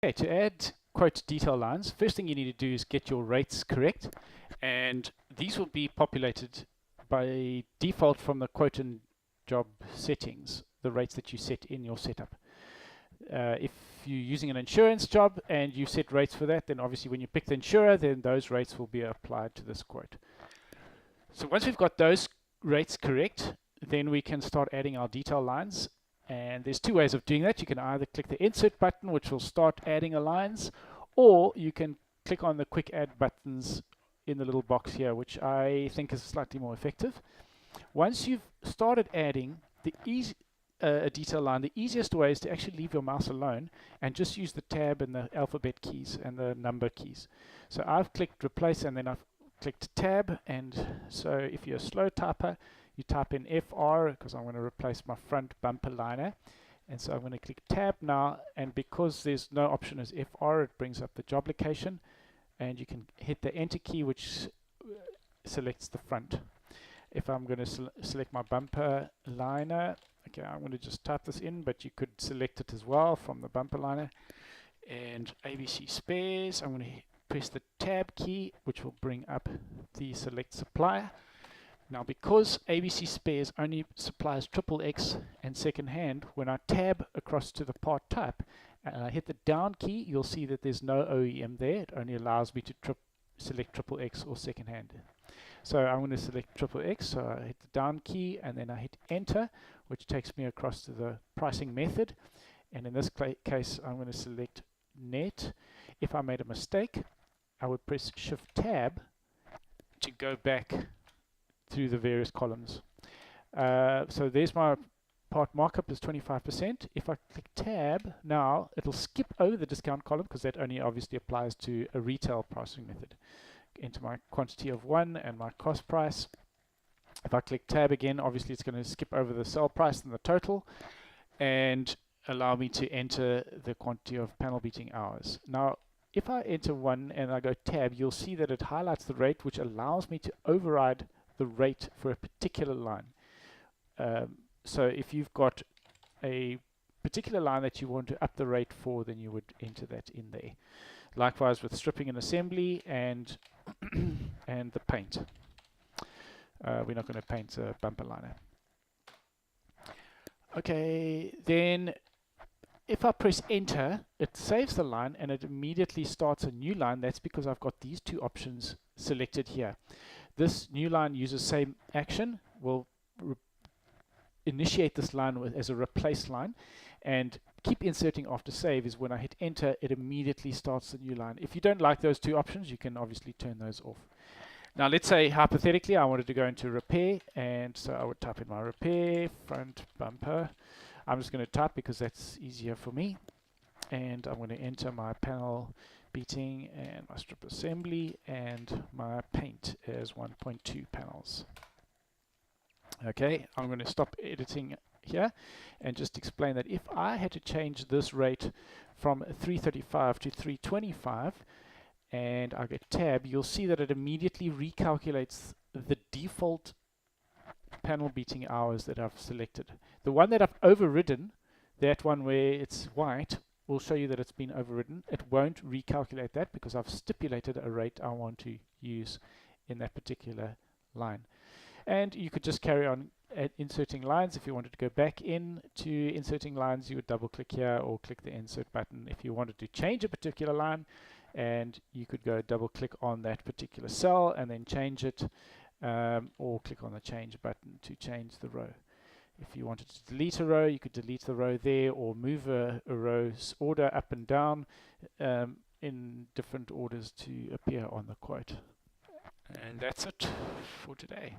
Okay, to add quote detail lines, first thing you need to do is get your rates correct, and these will be populated by default from the quote and job settings, the rates that you set in your setup. If you're using an insurance job and you set rates for that, then obviously when you pick the insurer, then those rates will be applied to this quote. So once we've got those rates correct, then we can start adding our detail lines. And there's two ways of doing that. You can either click the insert button, which will start adding the lines, or you can click on the quick add buttons in the little box here, which I think is slightly more effective. Once you've started adding a detail line, the easiest way is to actually leave your mouse alone and just use the tab and the alphabet keys and the number keys. So I've clicked replace and then I've clicked tab, and so if you're a slow typer, you type in FR because I'm going to replace my front bumper liner, and so I'm going to click tab now, and because there's no option as FR, it brings up the job location, and you can hit the enter key, which selects the front. If I'm going to select my bumper liner, okay, I'm going to just type this in, but you could select it as well from the bumper liner, and ABC spares, I'm going to press the tab key, which will bring up the select supplier. Now, because ABC Spares only supplies XXX and second hand, when I tab across to the part type and I hit the down key, you'll see that there's no OEM there. It only allows me to select XXX or second hand. So I'm going to select XXX, so I hit the down key and then I hit enter, which takes me across to the pricing method. And in this case, I'm going to select net. If I made a mistake, I would press Shift Tab to go back through the various columns. So there's my part markup is 25%. If I click tab now, it'll skip over the discount column because that only obviously applies to a retail pricing method. Enter my quantity of 1 and my cost price. If I click tab again, obviously it's going to skip over the sell price and the total and allow me to enter the quantity of panel beating hours. Now, if I enter 1 and I go tab, you'll see that it highlights the rate, which allows me to override the rate for a particular line. So if you've got a particular line that you want to up the rate for, then you would enter that in there. Likewise with stripping and assembly and and the paint. We're not going to paint a bumper liner. Okay, then if I press enter, it saves the line and it immediately starts a new line. That's because I've got these two options selected here. This new line uses same action, will initiate this line as a replace line, and keep inserting after save is when I hit enter, it immediately starts the new line. If you don't like those two options, you can obviously turn those off. Now let's say hypothetically I wanted to go into repair, and so I would type in my repair front bumper. I'm just going to type because that's easier for me, and I'm going to enter my panel beating and my strip assembly and my paint as 1.2 panels. Okay, I'm going to stop editing here and just explain that if I had to change this rate from 335 to 325 and I get tab, you'll see that it immediately recalculates the default panel beating hours that I've selected. The one that I've overridden, that one where it's white, will show you that it's been overridden. It won't recalculate that because I've stipulated a rate I want to use in that particular line. And you could just carry on inserting lines. If you wanted to go back in to inserting lines, you would double click here or click the insert button. If you wanted to change a particular line, and you could go double click on that particular cell and then change it, or click on the change button to change the row. If you wanted to delete a row, you could delete the row there or move a row's order up and down in different orders to appear on the quote. And that's it for today.